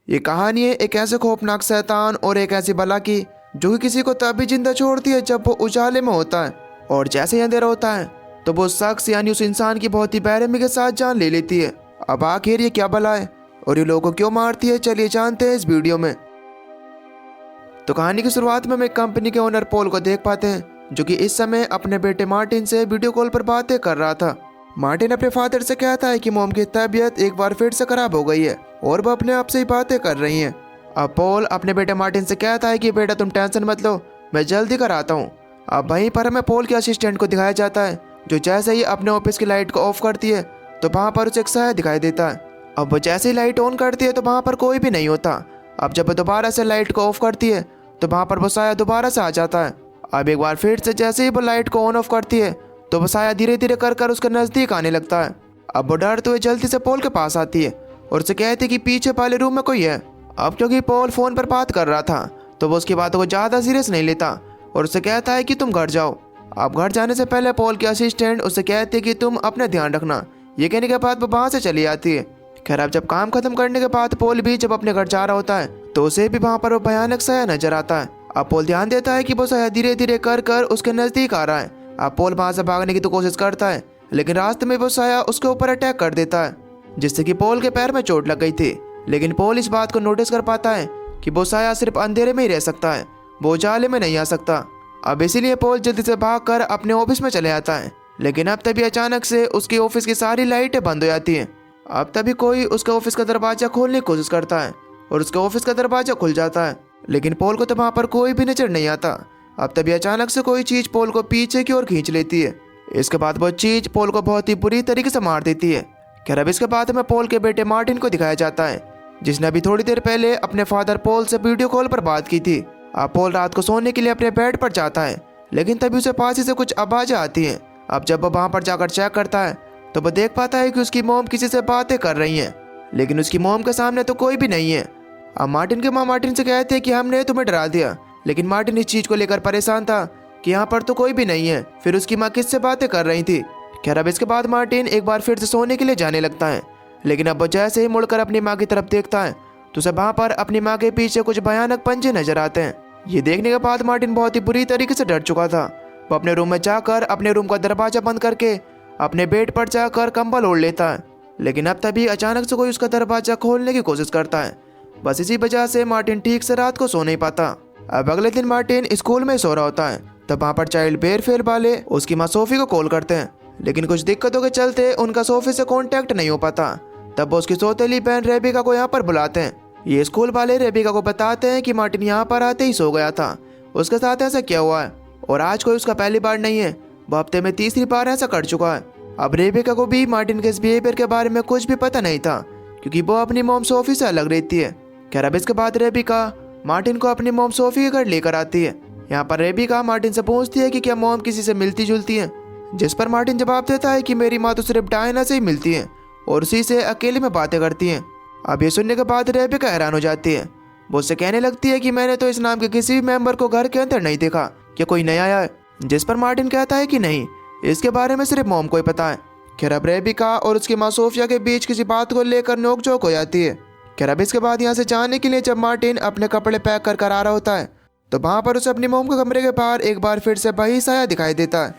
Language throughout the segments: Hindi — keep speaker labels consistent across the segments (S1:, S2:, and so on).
S1: ये कहानी है एक ऐसे खौफनाक शैतान और एक ऐसी बला की जो कि किसी को तब भी जिंदा छोड़ती है जब वो उजाले में होता है, और जैसे ही अंधेरा होता है तो वो शख्स यानी उस इंसान की बहुत ही बेरहमी के साथ जान ले लेती है। अब आखिर ये क्या बला है और ये लोगों को क्यों मारती है, चलिए जानते हैं इस वीडियो में। तो कहानी की शुरुआत में हम एक कंपनी के ओनर पॉल को देख पाते हैं जो कि इस समय अपने बेटे मार्टिन से वीडियो कॉल पर बातें कर रहा था। मार्टिन अपने फादर से कहता है कि मोम की तबीयत एक बार फिर से खराब हो गई है और वह अपने आप से ही बातें कर रही हैं। अब पॉल अपने बेटे मार्टिन से कहता है कि बेटा तुम टेंशन मत लो, मैं जल्दी कर आता हूँ। अब वहीं पर हमें पॉल के असिस्टेंट को दिखाया जाता है जो जैसे ही अपने ऑफिस की लाइट को ऑफ करती है तो वहाँ पर उसे एक साया दिखाई देता है। अब वो जैसे ही लाइट ऑन करती है तो वहाँ पर कोई भी नहीं होता। अब जब वो दोबारा से लाइट को ऑफ करती है तो वहाँ पर वो साया दोबारा से आ जाता है। अब एक बार फिर से जैसे ही वो लाइट को ऑन ऑफ करती है तो वो साया धीरे धीरे कर उसके नज़दीक आने लगता है। अब वो डरते हुए जल्दी से पॉल के पास आती है और उसे कहती है कि पीछे वाले रूम में कोई है। अब क्योंकि पॉल फ़ोन पर बात कर रहा था तो वो उसकी बातों को ज़्यादा सीरियस नहीं लेता और उसे कहता है कि तुम घर जाओ। अब घर जाने से पहले पॉल के असिस्टेंट उसे कहती है कि तुम अपना ध्यान रखना। ये कहने के बाद वो वहाँ से चली आती है। खैर अब जब काम खत्म करने के बाद पॉल भी जब अपने घर जा रहा होता है तो उसे भी वहाँ पर वो भयानक साया नजर आता है। अब पॉल ध्यान देता है कि वो साया धीरे धीरे कर उसके नज़दीक आ रहा है। अब पॉल वहाँ से भागने की तो कोशिश करता है लेकिन रास्ते में वो साया उसके ऊपर अटैक कर देता है जिससे कि पॉल के पैर में चोट लग गई थी। लेकिन पॉल इस बात को नोटिस कर पाता है कि वो साया सिर्फ अंधेरे में ही रह सकता है, वो उजाले में नहीं आ सकता। अब इसीलिए पॉल जल्दी से भागकर अपने ऑफिस में चले आता है। लेकिन अब तभी अचानक से उसके ऑफिस की सारी लाइटें बंद हो जाती हैं। अब तभी कोई उसके ऑफिस का दरवाजा खोलने की कोशिश करता है और उसके ऑफिस का दरवाजा खुल जाता है, लेकिन पॉल को तो वहाँ पर कोई भी नजर नहीं आता। अब तभी अचानक से कोई चीज़ पॉल को पीछे की ओर खींच लेती है। इसके बाद वो चीज़ पॉल को बहुत ही बुरी तरीके से मार देती है। खैर अब इसके बाद हमें पॉल के बेटे मार्टिन को दिखाया जाता है जिसने अभी थोड़ी देर पहले अपने फादर पॉल से वीडियो कॉल पर बात की थी। अब पॉल रात को सोने के लिए अपने बेड पर जाता है लेकिन तभी उसे पास ही से कुछ आवाज़ें आती हैं। अब जब वो वहाँ पर जाकर चेक करता है तो वो देख पाता है कि उसकी मोम किसी से बातें कर रही हैं, लेकिन उसकी मोम के सामने तो कोई भी नहीं है। अब मार्टिन के माँ मार्टिन से कहते हैं कि हमने तुम्हें डरा दिया, लेकिन मार्टिन इस चीज़ को लेकर परेशान था कि यहाँ पर तो कोई भी नहीं है, फिर उसकी माँ किससे बातें कर रही थी। खैर अब इसके बाद मार्टिन एक बार फिर से सोने के लिए जाने लगता है, लेकिन अब वो जैसे ही मुड़कर अपनी माँ की तरफ देखता है तो उसे वहाँ पर अपनी माँ के पीछे कुछ भयानक पंजे नजर आते हैं। ये देखने के बाद मार्टिन बहुत ही बुरी तरीके से डर चुका था। वो अपने रूम में जाकर अपने रूम का दरवाजा बंद करके अपने बेड पर जाकर कंबल ओढ़ लेता है, लेकिन अब तभी अचानक से कोई उसका दरवाजा खोलने की कोशिश करता है। बस इसी वजह से मार्टिन ठीक से रात को सो नहीं पाता। अब अगले दिन मार्टिन स्कूल में सो रहा होता है तब वहाँ पर चाइल्ड वेलफेयर वाले उसकी माँ सोफी को कॉल करते हैं, लेकिन कुछ दिक्कतों के चलते उनका सोफी से कांटेक्ट नहीं हो पाता। तब वो उसकी सौतेली बहन रेबिका को यहाँ पर बुलाते हैं। ये स्कूल वाले रेबिका को बताते हैं कि मार्टिन यहाँ पर आते ही सो गया था, उसके साथ ऐसा क्या हुआ है और आज कोई उसका पहली बार नहीं है, वो हफ्ते में तीसरी बार ऐसा कर चुका है। अब रेबिका को भी मार्टिन के इस बिहेवियर के बारे में कुछ भी पता नहीं था क्योंकि वो अपनी मोम सोफी से अलग रहती है। खैर अब इसके बाद रेबिका मार्टिन को अपनी मोम सोफी के घर लेकर आती है। यहाँ पर रेबिका मार्टिन से पूछती है कि क्या मोम किसी से मिलती जुलती है, जिस पर मार्टिन जवाब देता है कि मेरी माँ तो सिर्फ डायना से ही मिलती है और उसी से अकेले में बातें करती हैं। अब ये सुनने के बाद रेबिका हैरान हो जाती है। वो उससे कहने लगती है कि मैंने तो इस नाम के किसी भी मेंबर को घर के अंदर नहीं देखा, क्या कोई नया आया है? जिस पर मार्टिन कहता है कि नहीं, इसके बारे में सिर्फ मोम को ही पता है। खैर अब रेबिका और उसकी माँ सोफिया के बीच किसी बात को लेकर नोकझोंक हो जाती है। खैर अब इसके बाद यहाँ से जाने के लिए जब मार्टिन अपने कपड़े पैक कर आ रहा होता है तो वहाँ पर उसे अपनी मोम के कमरे के बाहर एक बार फिर से वही साया दिखाई देता है।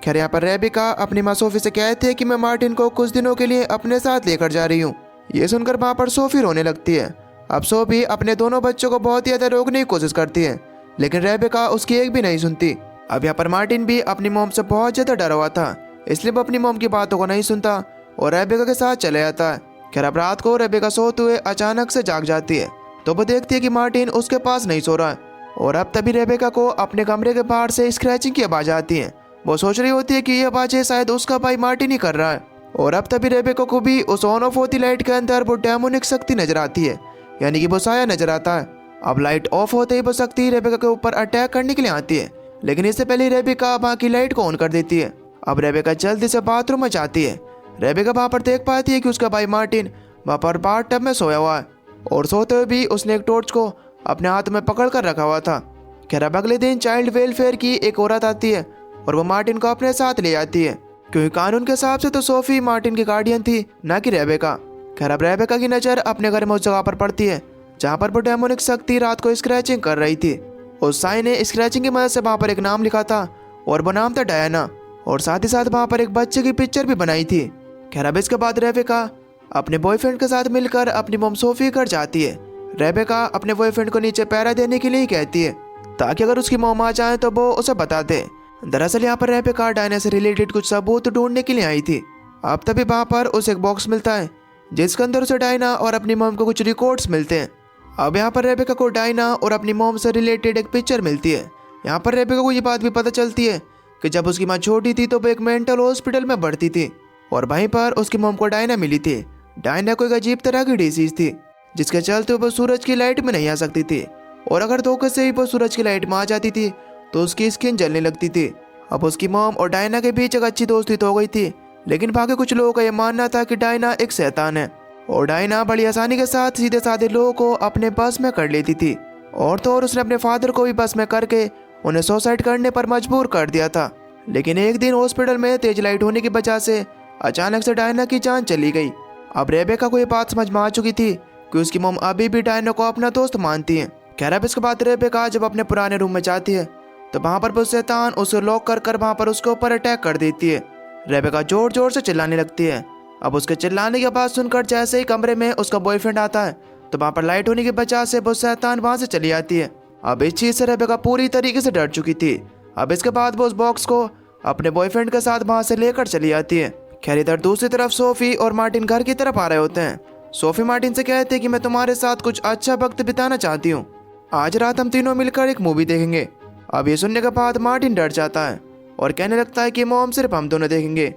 S1: खैर यहाँ पर रेबिका अपनी माँ सोफी से कहती है कि मैं मार्टिन को कुछ दिनों के लिए अपने साथ लेकर जा रही हूँ। ये सुनकर वहाँ पर सोफी रोने लगती है। अब सोफी अपने दोनों बच्चों को बहुत ही ज़्यादा रोकने की कोशिश करती है, लेकिन रेबिका उसकी एक भी नहीं सुनती। अब यहाँ पर मार्टिन भी अपनी मोम से बहुत ज़्यादा डरा हुआ था, इसलिए वो अपनी मोम की बातों को नहीं सुनता और रेबिका के साथ चले जाता है। खैर अब रात को रेबिका सोते हुए अचानक से जाग जाती है तो वो देखती है कि मार्टिन उसके पास नहीं सो रहा है, और अब तभी रेबिका को अपने कमरे के बाहर से स्क्रैचिंग की आवाज़ आती है। वो सोच रही होती है कि ये आवाज़ें शायद उसका भाई मार्टिन ही कर रहा है, और अब तभी रेबिका को भी उस ऑन ऑफ होती लाइट के अंदर वो डेमोनिक शक्ति नजर आती है, यानी कि वो साया नजर आता है। अब लाइट ऑफ होते ही वो शक्ति रेबिका के ऊपर अटैक करने के लिए आती है, लेकिन इससे पहले रेबिका वहाँ की लाइट को ऑन कर देती है। अब रेबिका जल्दी से बाथरूम में जाती है। रेबिका वहाँ पर देख पाती है कि उसका भाई मार्टिन वहाँ पर बाथटब में सोया हुआ है, और सोते हुए भी उसने एक टॉर्च को अपने हाथ में पकड़ कर रखा हुआ था। खैर अब अगले दिन चाइल्ड वेलफेयर की एक औरत आती है और वो मार्टिन को अपने साथ ले जाती है, क्योंकि कानून के हिसाब से तो सोफी मार्टिन की गार्डियन थी, ना कि रेबेका। खैर अब रेबेका की नज़र अपने घर में उस जगह पर पड़ती है जहाँ पर वो डेमोनिक शक्ति रात को स्क्रैचिंग कर रही थी। उस साई ने स्क्रैचिंग की मदद से वहाँ पर एक नाम लिखा था और वो नाम था डायना, और साथ ही साथ वहाँ पर एक बच्चे की पिक्चर भी बनाई थी। खैर अब इसके बाद रेबेका अपने बॉयफ्रेंड के साथ मिलकर अपनी मॉम सोफी घर जाती है। रेबेका अपने बॉयफ्रेंड को नीचे पैरा देने के लिए ही कहती है ताकि अगर उसकी मॉम आ जाए तो वो उसे बता दे। दरअसल यहाँ पर रेबेका डायना से रिलेटेड कुछ सबूत ढूंढने के लिए आई थी। अब तभी वहाँ पर उसे एक बॉक्स मिलता है जिसके अंदर उसे डायना और अपनी मॉम को कुछ रिकॉर्ड्स मिलते हैं। अब यहाँ पर रेबेका को डायना और अपनी मॉम से रिलेटेड एक पिक्चर मिलती है। यहाँ पर रेबेका को ये बात भी पता चलती है कि जब उसकी माँ छोटी थी तो वो एक मेंटल हॉस्पिटल में बढ़ती थी और वहीं पर उसकी मॉम को डायना मिली थी। डायना को एक अजीब तरह की डिसीज थी जिसके चलते वो सूरज की लाइट में नहीं आ सकती थी, और अगर धोखे से ही वो सूरज की लाइट में आ जाती थी तो उसकी स्किन जलने लगती थी। अब उसकी मॉम और डायना के बीच एक अच्छी दोस्ती तो हो गई थी, लेकिन बाकी कुछ लोगों का यह मानना था कि डायना एक शैतान है और डायना बड़ी आसानी के साथ सीधे साधे लोगों को अपने बस में कर लेती थी। और तो और उसने अपने फादर को भी बस में करके उन्हें सुसाइड करने पर मजबूर कर दिया था। लेकिन एक दिन हॉस्पिटल में तेज लाइट होने की वजह से अचानक से डायना की जान चली गई। अब रेबेका को ये बात समझ में आ चुकी थी कि उसकी मॉम अभी भी डायना को अपना दोस्त मानती है। खैर अब इसके बाद रेबेका जब अपने पुराने रूम में जाती है तो वहाँ पर वो शैतान उसे लॉक कर वहाँ पर उसके ऊपर अटैक कर देती है। रेबेका जोर जोर से चिल्लाने लगती है। अब उसके चिल्लाने की आवाज़ सुनकर जैसे ही कमरे में उसका बॉयफ्रेंड आता है तो वहाँ पर लाइट होने की वजह से वो शैतान वहाँ से चली आती है। अब इस चीज़ से रेबेका पूरी तरीके से डर चुकी थी। अब इसके बाद वो उस बॉक्स को अपने बॉयफ्रेंड के साथ वहाँ से लेकर चली आती है। खैर इधर दूसरी तरफ सोफी और मार्टिन घर की तरफ आ रहे होते हैं। सोफी मार्टिन से कहती है कि मैं तुम्हारे साथ कुछ अच्छा वक्त बिताना चाहती हूँ, आज रात हम तीनों मिलकर एक मूवी देखेंगे। अब ये सुनने के बाद मार्टिन डर जाता है और कहने लगता है कि मॉम सिर्फ हम दोनों देखेंगे।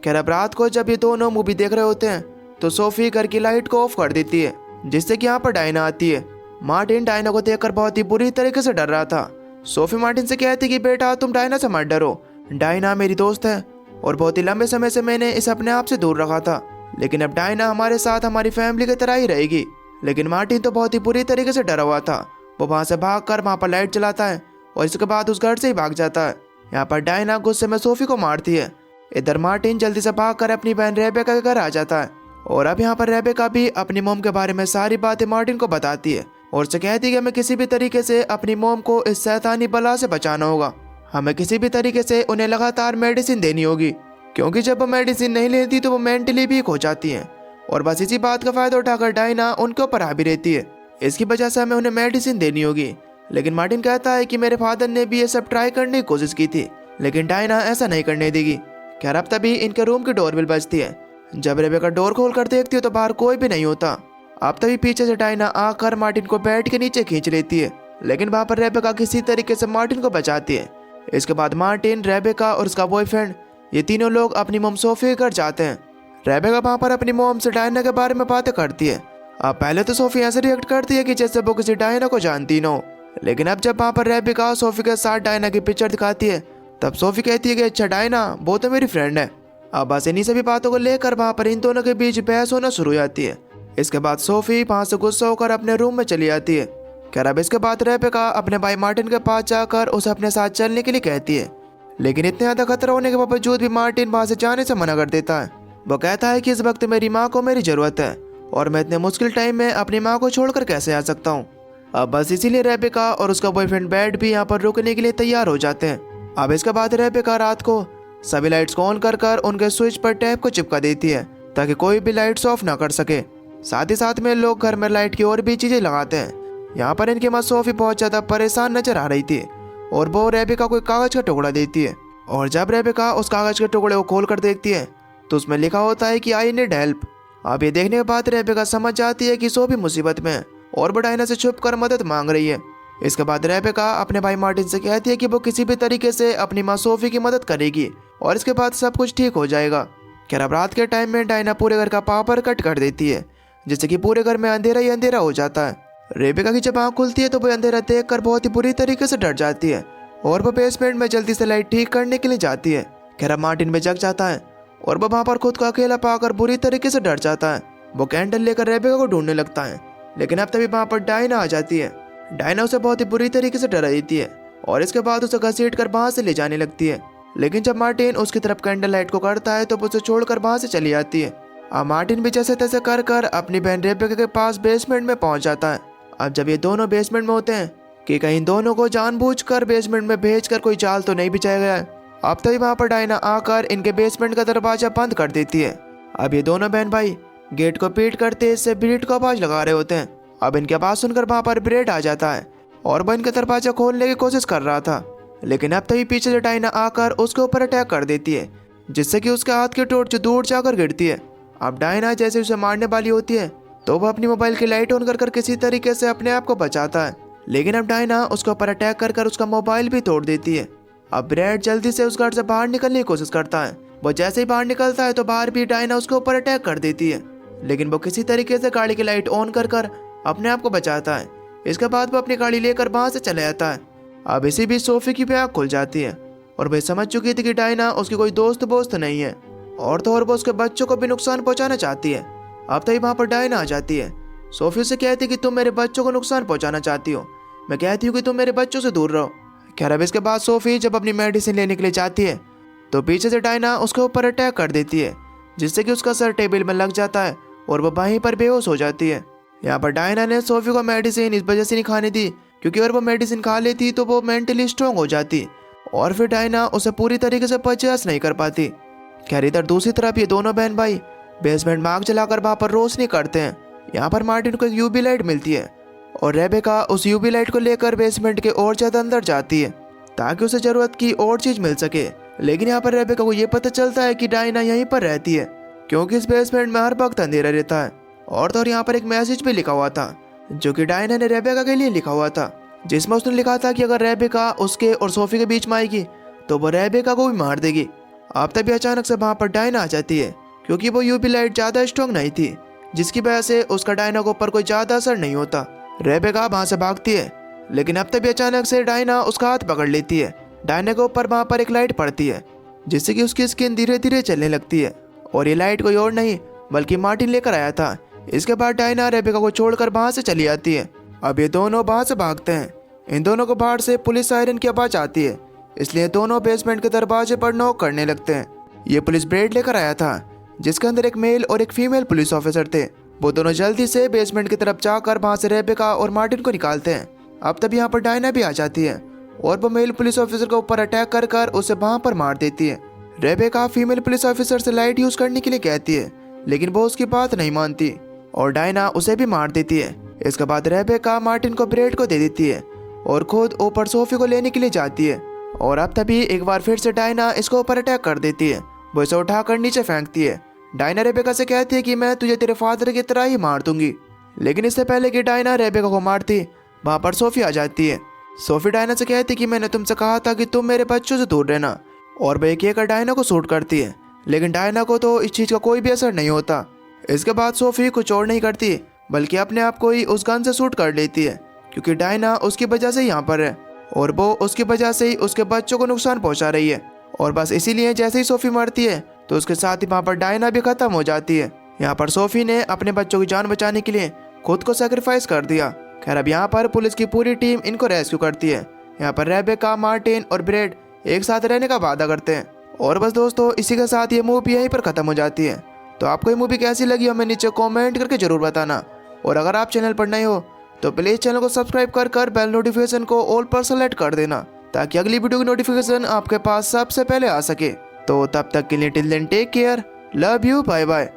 S1: खैर अब रात को जब ये दोनों मूवी देख रहे होते हैं तो सोफी घर की लाइट को ऑफ कर देती है जिससे कि यहाँ पर डायना आती है। मार्टिन डायना को देखकर बहुत ही बुरी तरीके से डर रहा था। सोफी मार्टिन से कहती कि बेटा तुम डायना से मत डरो, डायना मेरी दोस्त है और बहुत ही लंबे समय से मैंने इसे अपने आप से दूर रखा था, लेकिन अब डायना हमारे साथ हमारी फैमिली की तरह ही रहेगी। लेकिन मार्टिन तो बहुत ही बुरी तरीके से डरा हुआ था। वो वहाँ से भागकर वहाँ पर लाइट चलाता है और इसके बाद उस घर से ही भाग जाता है। यहाँ पर डायना गुस्से में सोफी को मारती है। इधर मार्टिन जल्दी से भागकर अपनी बहन रेबेका के घर आ जाता है और अब यहाँ पर रेबेका भी अपनी मोम के बारे में सारी बातें मार्टिन को बताती है और उसे कहती है कि हमें किसी भी तरीके से अपनी मोम को इस शैतानी बला से बचाना होगा। हमें किसी भी तरीके से उन्हें लगातार मेडिसिन देनी होगी, क्योंकि जब वो मेडिसिन नहीं लेती तो वो मेंटली वीक हो जाती हैं। और बस इसी बात का फायदा उठाकर डायना उनके ऊपर हावी रहती है। इसकी वजह से हमें उन्हें मेडिसिन देनी होगी। लेकिन मार्टिन कहता है कि मेरे फादर ने भी ये सब ट्राई करने की कोशिश की थी, लेकिन डायना ऐसा नहीं करने देगी। खैर अब तभी इनके रूम की डोरबेल बजती है। जब रेबेका डोर खोल कर देखती है तो बाहर कोई भी नहीं होता। अब तभी पीछे से डायना आकर मार्टिन को बेड के नीचे खींच लेती है, लेकिन वहाँ पर रेबेका किसी तरीके से मार्टिन को बचाती है। इसके बाद मार्टिन, रेबेका और उसका बॉयफ्रेंड ये तीनों लोग अपनी मोम सोफी के घर जाते हैं। रेबेका वहाँ पर अपनी मोम से डायना के बारे में बातें करती है। अब पहले तो सोफी ऐसे रिएक्ट करती है कि जैसे वो किसी डायना को जानती न हो, लेकिन अब जब वहाँ पर रेबेका सोफी के साथ डायना की पिक्चर दिखाती है तब सोफी कहती है कि अच्छा डायना वो तो मेरी फ्रेंड है। अब बस इन्हीं सभी बातों को लेकर वहाँ पर इन दोनों के बीच बहस होना शुरू हो जाती है। इसके बाद सोफी वहाँ से गुस्सा होकर अपने रूम में चली जाती है। खैर अब इसके बाद रेबेका अपने भाई मार्टिन के पास जाकर उसे अपने साथ चलने के लिए कहती है, लेकिन इतने ज़्यादा खतरा होने के बावजूद भी मार्टिन वहाँ से जाने से मना कर देता है। वो कहता है कि इस वक्त मेरी माँ को मेरी ज़रूरत है और मैं इतने मुश्किल टाइम में अपनी माँ को छोड़कर कैसे आ सकता हूँ। अब बस इसीलिए रेबेका और उसका बॉयफ्रेंड बैड भी यहाँ पर रुकने के लिए तैयार हो जाते हैं। अब इसके बाद रेबेका रात को सभी लाइट्स को ऑन कर उनके स्विच पर टैप को चिपका देती है ताकि कोई भी लाइट्स ऑफ ना कर सके। साथ ही साथ में लोग घर में लाइट की और भी चीज़ें लगाते हैं। यहाँ पर इनकी माँ सोफी बहुत ज़्यादा परेशान नजर आ रही थी और वो रेबेका को एक कागज़ का टुकड़ा देती है। और जब रेबेका उस कागज़ के टुकड़े को खोल कर देखती है तो उसमें लिखा होता है कि आई नीड हेल्प। अब ये देखने के बाद रेबेका समझ जाती है कि सोफी मुसीबत में है और वो डायना से छुप कर मदद मांग रही है। इसके बाद रेबेका अपने भाई मार्टिन से कहती है कि वो किसी भी तरीके से अपनी माँ सोफी की मदद करेगी और इसके बाद सब कुछ ठीक हो जाएगा। खैर अब रात के टाइम में डायना पूरे घर का पावर कट कर देती है, जिससे कि पूरे घर में अंधेरा ही अंधेरा हो जाता है। रेबेका की जब आँख खुलती है तो वो अंधेरा देखकर बहुत ही बुरी तरीके से डर जाती है और वो बेसमेंट में जल्दी से लाइट ठीक करने के लिए जाती है। खैर अब मार्टिन भी जग जाता है और वो वहाँ पर खुद को अकेला पाकर बुरी तरीके से डर जाता है। वो कैंडल लेकर रेबेका को ढूंढने लगता है, लेकिन अब तभी वहाँ पर डायना आ जाती है। डायना उसे बहुत ही बुरी तरीके से डरा देती है और इसके बाद उसे घसीट कर वहाँ से ले जाने लगती है। लेकिन जब मार्टिन उसकी तरफ कैंडल लाइट को करता है तो उसे छोड़कर वहाँ से चली जाती है। अब मार्टिन भी जैसे तैसे कर अपनी बहन रेबेका के पास बेसमेंट में पहुँच जाता है। अब जब ये दोनों बेसमेंट में होते हैं कि कहीं दोनों को जानबूझकर बेसमेंट में भेजकर कोई चाल तो नहीं बिछाया गया है। अब तभी वहाँ पर डायना आकर इनके बेसमेंट का दरवाजा बंद कर देती है। अब ये दोनों बहन भाई गेट को पीट करते इससे ब्रेड को आवाज लगा रहे होते हैं। अब इनकी आवाज सुनकर वहाँ पर ब्रेड आ जाता है और वह इनका दरवाजा खोलने की कोशिश कर रहा था, लेकिन अब तभी पीछे से डायना आकर उसके ऊपर अटैक कर देती है, जिससे कि उसके हाथ की टोर्च दूर जाकर गिरती है। अब डायना जैसे उसे मारने वाली होती है तो वह अपनी मोबाइल की लाइट ऑन कर किसी तरीके से अपने आप को बचाता है, लेकिन अब डायना उसके ऊपर अटैक कर उसका मोबाइल भी तोड़ देती है। अब ब्रेड जल्दी से उस घर से बाहर निकलने की कोशिश करता है। वो जैसे ही बाहर निकलता है तो बाहर भी डायना उसके ऊपर अटैक कर देती है, लेकिन वो किसी तरीके से गाड़ी की लाइट ऑन कर अपने आप को बचाता है। इसके बाद वो अपनी गाड़ी लेकर वहां से चला जाता है। अब इसी बीच सोफी की भी आँख खुल जाती है और वह समझ चुकी थी कि डायना उसकी कोई दोस्त नहीं है और तो और वो उसके बच्चों को भी नुकसान पहुंचाना चाहती है। अब तभी वहां पर डायना आ जाती है। सोफी से कहती कि तुम मेरे बच्चों को नुकसान पहुंचाना चाहती हो, मैं कहती हूँ कि तुम मेरे बच्चों से दूर रहो। खैर अब इसके बाद सोफी जब अपनी मेडिसिन लेने के लिए जाती है तो पीछे से डायना उसके ऊपर अटैक कर देती है, जिससे कि उसका सर टेबल में लग जाता है और वह वहीं पर बेहोश हो जाती है। यहाँ पर डायना ने सोफी को मेडिसिन इस वजह से नहीं खाने दी क्योंकि अगर वो मेडिसिन खा लेती तो वो मेंटली स्ट्रांग हो जाती और फिर डायना उसे पूरी तरीके से परचेस नहीं कर पाती। खैर इधर दूसरी तरफ ये दोनों बहन भाई बेसमेंट में आग जलाकर वहाँ पर रोशनी करते हैं। यहाँ पर मार्टिन को एक यूवी लाइट मिलती है और रेबेका उस यूवी लाइट को लेकर बेसमेंट के और ज्यादा अंदर जाती है ताकि उसे जरूरत की और चीज मिल सके, लेकिन यहाँ पर रेबेका को ये पता चलता है कि डायना यहीं पर रहती है क्योंकि इस बेसमेंट में हर वक्त अंधेरा रहता है। और तो यहाँ पर एक मैसेज भी लिखा हुआ था जो कि डायना ने रेबेका के लिए लिखा हुआ था, जिसमें उसने लिखा था कि अगर रेबेका उसके और सोफी के बीच में आएगी तो वो रेबेका को भी मार देगी। अब तभी अचानक से वहाँ पर डायना आ जाती है क्योंकि वो यूवी लाइट ज्यादा स्ट्रॉन्ग नहीं थी, जिसकी वजह से उसका डायना के ऊपर कोई ज्यादा असर नहीं होता। रेबेका वहाँ से भागती है, लेकिन अब तभी अचानक से डायना उसका हाथ पकड़ लेती है। डायना के ऊपर वहाँ पर एक लाइट पड़ती है जिससे कि उसकी स्किन धीरे धीरे चलने लगती है और ये लाइट कोई और नहीं बल्कि मार्टिन लेकर आया था। इसके बाद डायना रेबेका को छोड़कर वहाँ से चली जाती है। अब ये दोनों वहाँ से भागते हैं। इन दोनों को बाहर से पुलिस सायरन की आवाज आती है, इसलिए दोनों बेसमेंट के दरवाजे पर नॉक करने लगते हैं। ये पुलिस ब्रेड लेकर आया था जिसके अंदर एक मेल और एक फीमेल पुलिस ऑफिसर थे। वो दोनों जल्दी से बेसमेंट की तरफ जाकर वहाँ से रेबेका और मार्टिन को निकालते हैं। अब तभी यहाँ पर डायना भी आ जाती है और वो मेल पुलिस ऑफिसर के ऊपर अटैक कर उसे वहाँ पर मार देती है। रेबेका फीमेल पुलिस ऑफिसर से लाइट यूज करने के लिए कहती है, लेकिन वो उसकी बात नहीं मानती और डायना उसे भी मार देती है। इसके बाद रेबेका मार्टिन को ब्रेड को दे देती है और खुद ऊपर सोफी को लेने के लिए जाती है। और अब तभी एक बार फिर से डायना इसको ऊपर अटैक कर देती है। वो इसे उठाकर नीचे फेंकती है। डायना रेबेका से कहती है कि मैं तुझे तेरे फादर की तरह ही मार दूंगी, लेकिन इससे पहले कि डायना रेबेका को मारती वहाँ पर सोफी आ जाती है। सोफी डायना से कहती कि मैंने तुमसे कहा था कि तुम मेरे बच्चों से दूर रहना, और वह एक डायना को शूट करती है, लेकिन डायना को तो इस चीज़ का कोई भी असर नहीं होता। इसके बाद सोफी कुछ और नहीं करती बल्कि अपने आप को ही उस गन से शूट कर लेती है क्योंकि डायना उसकी वजह से यहाँ पर है और वो उसकी वजह से ही उसके बच्चों को नुकसान पहुँचा रही है। और बस इसीलिए जैसे ही सोफी मरती है तो उसके साथ ही वहाँ पर डायना भी खत्म हो जाती है। यहाँ पर सोफी ने अपने बच्चों की जान बचाने के लिए खुद को सेक्रीफाइस कर दिया। खैर अब यहाँ पर पुलिस की पूरी टीम इनको रेस्क्यू करती है। यहाँ पर रेबेका, मार्टिन और ब्रेड एक साथ रहने का वादा करते हैं। और बस दोस्तों इसी के साथ ये मूवी यहीं पर खत्म हो जाती है। तो आपको ये मूवी कैसी लगी हमें नीचे कमेंट करके जरूर बताना। और अगर आप चैनल पर नए हो तो प्लीज़ चैनल को सब्सक्राइब कर बेल नोटिफिकेशन को ऑल पर सेलेक्ट कर देना ताकि अगली वीडियो की नोटिफिकेशन आपके पास सबसे पहले आ सके। तो तब तक के लिए till then take care, love you, bye bye.